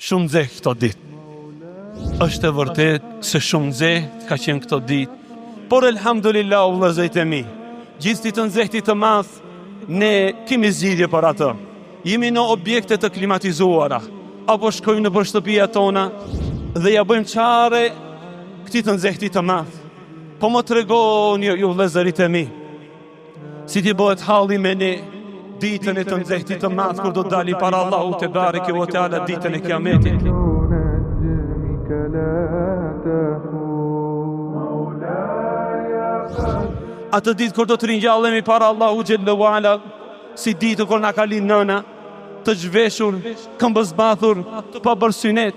Shumë nxehtë këto ditë. Është e vërtet se shumë nxehtë ka qenë këto ditë. Por elhamdulillah o vëllezërit e mi, gjithë ditë nxehtë të madh, ne kemi zgjidhje për atë. Jemi në objekte të klimatizuara, apo shkojmë në shtëpia tona dhe ja bëjmë çare këtij të nxehtë të madh. Po më tregoni ju vëllezërit e mi, si ti bëhet halli me ne ditën e të nxehtë të madh kur do të dali para Allahut te bareke ve teala ditën e Kiametit. Atë ditë kur do të ringjallemi para Allahu xhallahu ala, si ditë kur na ka lind nëna, të zhveshur, këmbëzbathur, të pabër synet,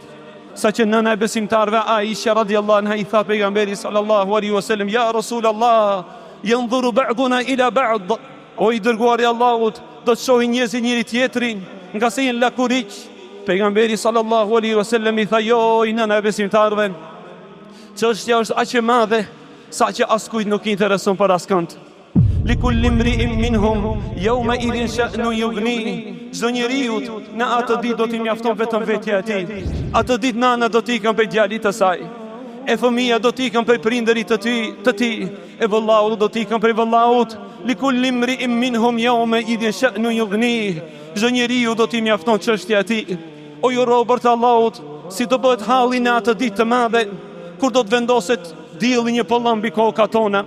sa që nëna e besimtarve Aisha radiallahu anha i tha pejgamberi sallallahu alaihi wasallam, ja Rasulallah, yanzuru ba'duna ila ba'd, o i dërguari Allahut, do të shohin njerëzit njëri tjetrin, nga se janë lakuriq. Pejgamberi sallallahu alaihi wasallam i tha, jo i nëna e besimtarve, çështja është aq e madhe sa që askujt nuk i intereson për askënd. Likulli imri'in minhum yawma idhin sha'nu yughni. Çdo njeriu në atë ditë do t'i mjafton vetëm vetja e tij. Atë ditë nana do t'i ikën për djalit të saj, e fëmia do t'i ikën për prindërit të tij, e vëllau do t'i ikën për vëllaut. Likulli imri'in minhum yawma idhin sha'nu yughni. Çdo njeriu do t'i mjafton çështja e tij. O ju robërt e Allahut, si do bëhet halli në atë ditë të madhe, kur do të vendoset dielli një pëllëm mbi kokat tona.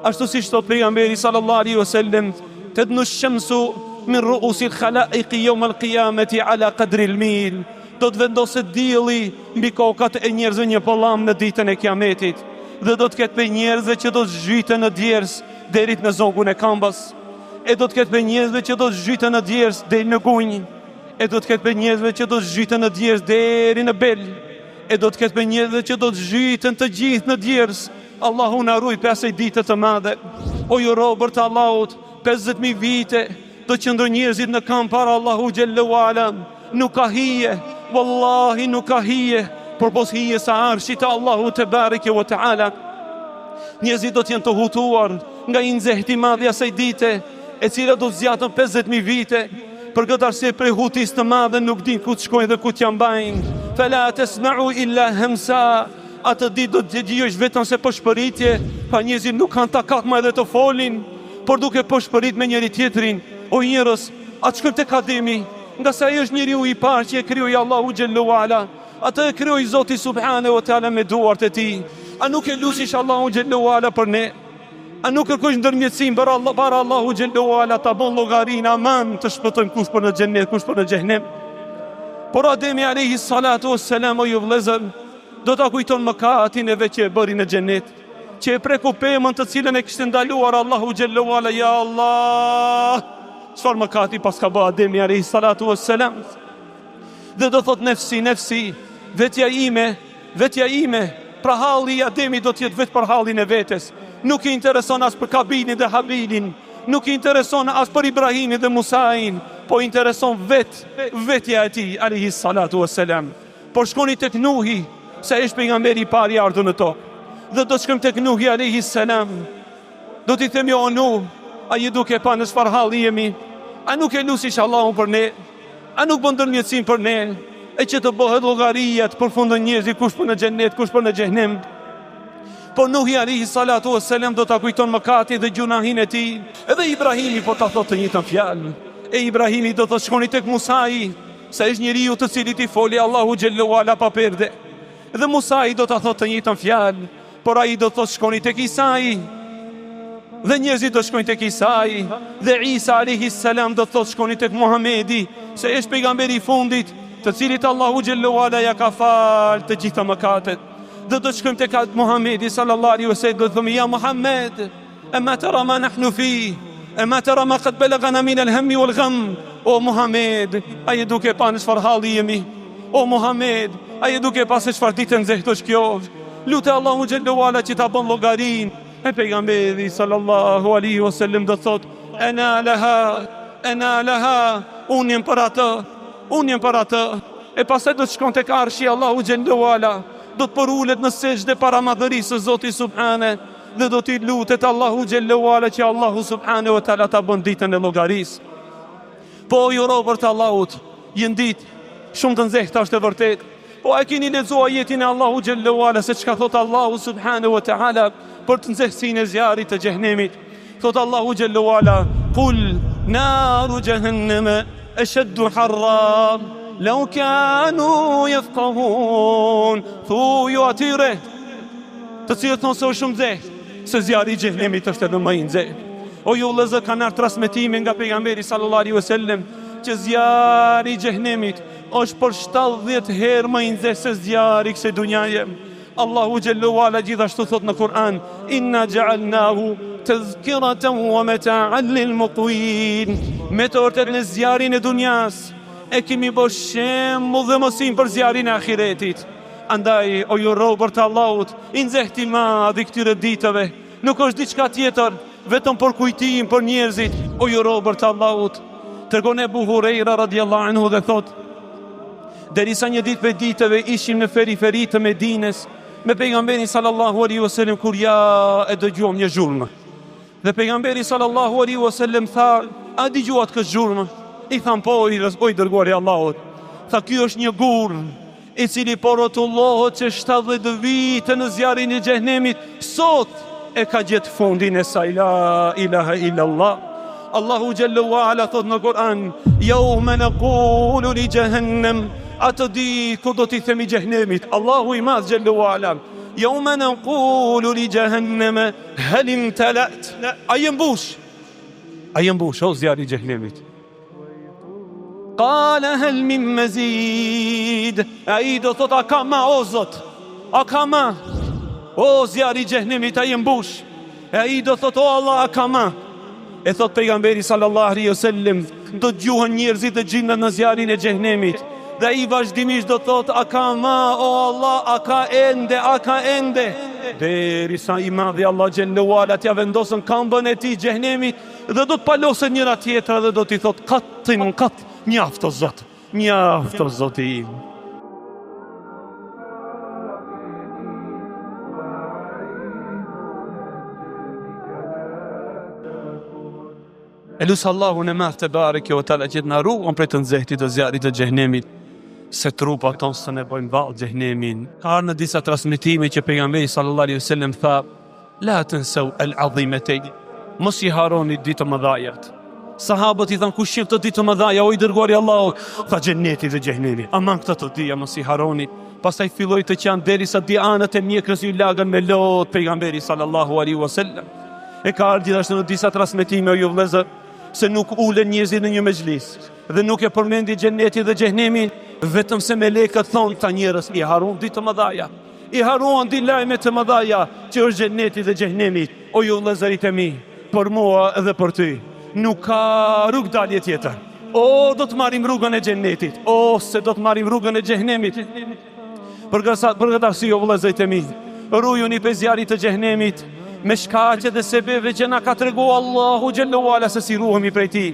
Ashtu si thot pejgamberi sallallahu alaihi wasallam, tadnu ash-shamsu min ru'usi al-khalaiqi yawm al-qiyamati ala qadri al-mil. Do të vendoset dielli mbi kokat e njerëzve një pëllëm në ditën e Kiametit, dhe do të ketë për njerëzve që do të zhyten në djers deri në zogun e këmbës, e do të ketë për njerëzve që do të zhyten në djers deri në gunj, e do të ketë për njerëzve që do të zhyten në djers deri në bel, e do të ketë për njerëzve që do të zhyten të gjithë në djers. Allahu na ruaj për asaj dite të madhe. O ju robërt e Allahut, 50.000 vite do qëndrojnë njerëzit në kamp para Allahu xhallahu ala. Nuk ka hije, wallahi nuk ka hije, por pos hije sa arshit e Allahu te bareke ve teala. Njerëzit do të jenë të hutuar nga i nxehti i madh i asaj dite, e cila do zgjatën 50.000 vite. Për këtë arsye prej hutisë të madhe nuk din ku të shkojnë dhe ku t'ja mbajnë. Fala tasma'u illa hamsa. Atë ditë do të dëgjosh vetëm se përshpëritje, pa njerëzit nuk kanë takat më edhe të folin, por duke përshpërit me njëri tjetrin. O njerëz, atë shkojmë tek Ademi, nga sa ai është njeriu i parë që e krijoi Allahu xhallahu ala. Atë e krijoi Zoti subhanahu wa taala me duart e tij. A nuk e lusish Allahu xhallahu ala për ne? A nuk kërkosh ndërmjetësim para Allahu xhallahu ala ta bën llogarinë aman të shpëtojmë kush për në xhennet, kush për në xhenem. Por Ademi alayhi salatu wassalam o ju vëllezër, do ta kujton mëkatin e vetë që e bëri në xhenet, që e preku pemën të cilën e kishte ndaluar Allahu xhallahu ala. Ja Allah, çfarë mëkati pas ka bë Ademi alayhi salatu wassalam. Dhe do thot nefsi, nefsi, vetja ime, pra halli i Ademi do të jetë vetë për hallin e vetes. Nuk i intereson as për Kabilin dhe Habilin, nuk i intereson as për Ibrahimin dhe Musain, po i intereson vetja e tij alayhi salatu wassalam. Por shkoni tek Nuhi, se është pejgamberi i parë i ardhur në tokë. Dhe do të shkojmë tek Nuhi alayhi salam. Do t'i themi o Nuh, a je duke pa në çfarë halli jemi? A nuk e lusish Allahun për ne? A nuk bën ndërmjetësim për ne? E që të bëhet llogaria të përfundon njerëzit kush për në xhennet, kush për në xhenem. Po Nuhi alayhi salatu wassalam do ta kujton mëkatin dhe gjunahin e tij. Edhe Ibrahimi po ta thotë të njëjtën fjalë. E Ibrahimi do të shkoni tek Musai, se është njeriu të cilit i foli Allahu xhallahu ala pa perde. Dhe Musai do ta thotë të njëjtën fjalë, por ai do të thotë shkoni tek Isai. Dhe njerëzit do shkojnë tek Isai, dhe Isa alayhi salam do të thotë shkoni tek Muhamedi, se është pejgamberi i fundit, të cilit Allahu xhallahu ala ja ka falë të gjitha mëkatet. Dhe do të shkojmë tek Muhamedi sallallahu alaihi wasallam, do të thomë ja Muhammed, ama tara ma nahnu fi, ama tara ma qad balagana min al-hammi wal-gham. O Muhammed, a je duke pa në çfarë halli jemi? O Muhammed, a je duke pa se çfarë ditë nxehtë është kjo? Lutë Allahu xhallahu ala që ta bën llogarin. E pejgamberi sallallahu alaihi wasallam do thot, ana laha, unë jam për atë. E pastaj do të shkon tek arshi Allahu xhallahu ala, do të porulet në sejdë para madhërisë së Zotit subhane, dhe do t'i lutet Allahu xhallahu ala që Allahu subhanahu wa taala ta bën ditën e llogarisë. Po ju robër të Allahut, jën ditë shumë të nxehtë është e vërtet. Po a keni lexuar ajetin e Allahu xhallahu ala se çka thot Allahu subhanahu wa taala për të nxehtësinë e zjarrit të xhenemit? Thot Allahu xhallahu ala: "Qul naru jahannama ashaddu harra law kanu yafqahun." Thuaj atyre të cilët thonë se është shumë nxehtë, se zjarri i xhenemit është edhe më i nxehtë. O ju vëllezër, kanë ardhur transmetime nga pejgamberi sallallahu alaihi wasallam që zjarri i xhenemit është për 70 herë më i nxehtë se zjarri i kësaj dunjaje. Allahu xhallahu ala gjithashtu thot në Kur'an: "Inna ja'alnahu tazkiratan wa mata'an lil muqwin." Me të vërtetë në zjarrin e dunjas e kemi bërë shembull dhe mësim për zjarrin e ahiretit. Andaj, o ju robër të Allahut, i nxehti madh i këtyre ditëve nuk është diçka tjetër vetëm për kujtim për njerëzit. O ju robër të Allahut, tregon Ebu Hurajra radhiyallahu anhu dhe thot: derisa një ditë për ditëve ishim në periferi të Medines me pejgamberin sallallahu alaihi wasallam, kur ja e dëgjuam një zhurmë. Dhe pejgamberi sallallahu alaihi wasallam tha: "A dëgjuat këtë zhurmë?" I tham: "Po, o i dërguari i Allahut." Tha: "Ky është një gur i cili po rrotullohet që 70 vite në zjarrin e xhenemit, sot e ka gjetë fundin e saj. La ilaha illallah." Allahu xhallahu ala thot në Kur'an: "Yawma naqulu li jahannam." Atë ditë kur do t'i themi xhenemit, Allahu i madh xhallahu ala: "Yawma naqulu li jahannam hal imtalat." A je mbush? A je mbush o zjarri i xhenemit? Qala hal min mazid. Ai do thot: a ka ma o Zot? A ka ma? O zjarri i xhenemit, a je mbush? E ai do thot: o Allah, a ka ma? E thot pejgamberi sallallahu alaihi wasallam: do dëgjohen njerëzit e gjinda në zjarrin e xhenemit. Dhe ai vazhdimisht do thot: a ka ma, o Allah, a ka ende, a ka ende. Derisa i madhi Allah xhallahu ala t'ia vendosën këmbën e tij xhenemit dhe do të palosen njëra tjetra dhe do t'i thot: katin kat, mjaft o Zot, mjaft o Zoti im. E lusë Allahu në madh të bareke o tala që na ruan prej të nxehtit të zjarrit të xhenemit, se trupat tonë së ne bojnë vallë xhenemin. Ka në disa transmetime që pejgamberi sallallahu alaihi wasallam tha: la tansaw al-azimatayn, mos i harroni ditë të mëdhajat. Sahabët i thanë: kush janë këto ditë të mëdhaja, o i dërguari i Allahut? Tha: xheneti dhe xhenemi. Aman këto të dija mos i harroni. Pastaj filloi të qan derisa di anët e mjekrës ju lagën me lot pejgamberi sallallahu alaihi wasallam. E ka ardhur gjithashtu në disa transmetime, o ju vëllezër, se nuk ulen njerëzit në një mezhlis dhe nuk e përmendi xhenetin dhe xhenemin, vetëm se melekët thonë: ta njerëz i harruan ditë të mëdhaja, i harruan di lajme të mëdhaja që është xheneti dhe xhenemi. O ju vëllezërit e mi, për mua dhe për ty nuk ka rrugë dalje tjetër. O do të marrim rrugën e xhenetit, ose do të marrim rrugën e xhenemit. Për këtë arsye, o vëllezërit e mi, rujuni prej zjarrit të xhenemit me shkaqe dhe sebeve që na ka treguar Allahu xhallahu ala se si ruhemi prej tij.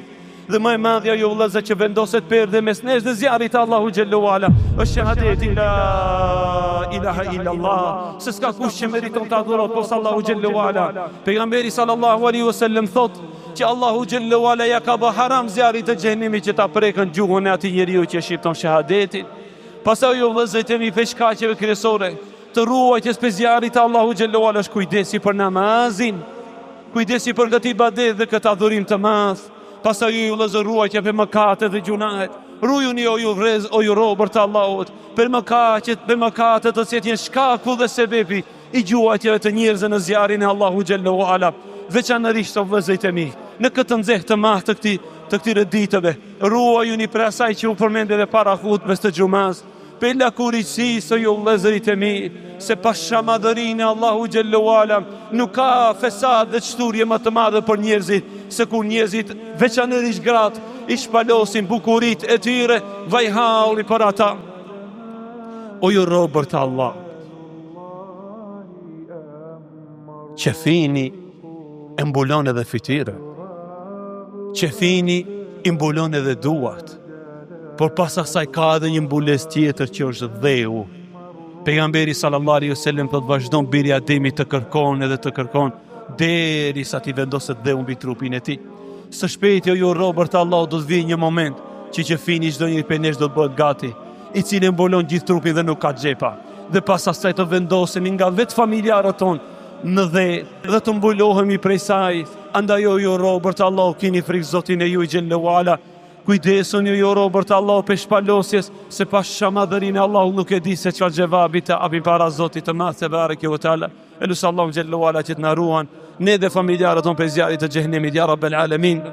Dhe më e madhja, jo vëllezër, që vendoset perde mes nesh dhe zjarrit të Allahu xhallahu ala është shahadeti la ilaha illallah, se s'ka kush që meriton të adhurohet posa Allahu xhallahu ala. Pejgamberi sallallahu alaihi wasallam thot që Allahu xhallahu ala ja ka bë haram zjarrit të xhenemit që ta prekën gjuhën e atij njeriu që shqipton shahadetin. Pastaj, jo vëllezër, jemi pe shkaqeve kryesore të ruajtjes për zjarrit të Allahu xhallahu ala është kujdesi për namazin, kujdesi për këtë ibadet dhe këtë adhurim të madh. Pastaj ju vëllezër, ruajtja për mëkatet dhe gjunahet. Rujuni o ju robër të Allahut për mëkatet të cilat janë shkaku dhe sebebi i gjuajtjeve të njerëzve në zjarrin e Allahu xhallahu ala. Veçanërisht, o vëllezërit e mi, në këtë nxehtë të madh të këtyre ditëve, ruajuni për asaj që u përmend edhe para hutbes të xumaz, për lakurësisë, o ju vëllezërit e mi, se pa shamadhërinë e Allahu xhallahu ala nuk ka fesad dhe çturje më të madhe për njerëzit se kur njerëzit, veçanërisht gratë, i shpalosin bukuritë e tyre, vajhalli për ata. O ju robër të Allah, qefini e mbulon edhe fytyrë, qefini i mbulon edhe duart, por pas asaj ka edhe një mbules tjetër që është dheu. Pejgamberi sallallahu alaihi wasallam thot: vazhdon biri i Ademit të kërkon edhe të kërkon derisa ti vendoset dheu mbi trupin e tij. Së shpejti ju robër të Allah do të vijë një moment që fini çdo njëri prej nesh do të bëhet gati, i cili mbulon gjithë trupin dhe nuk ka xhepa. Dhe pas asaj të vendosemi nga vetë familjarët tonë në dhe të mbulohemi prej saj. Andaj ju robër të Allah, keni frikë Zotin e ju xhallahu ala. Kujdesuni ju robër të Allah për shpalosjes, se pas shamadhërin e Allah nuk e di se çfarë xhevabi të apin para Zotit të madh te bareke ve teala. Elusë Allahu xhallahu ala që të na ruan ne dhe familjarët tonë për zjarrit të xhenemit, ya rabbel alamin.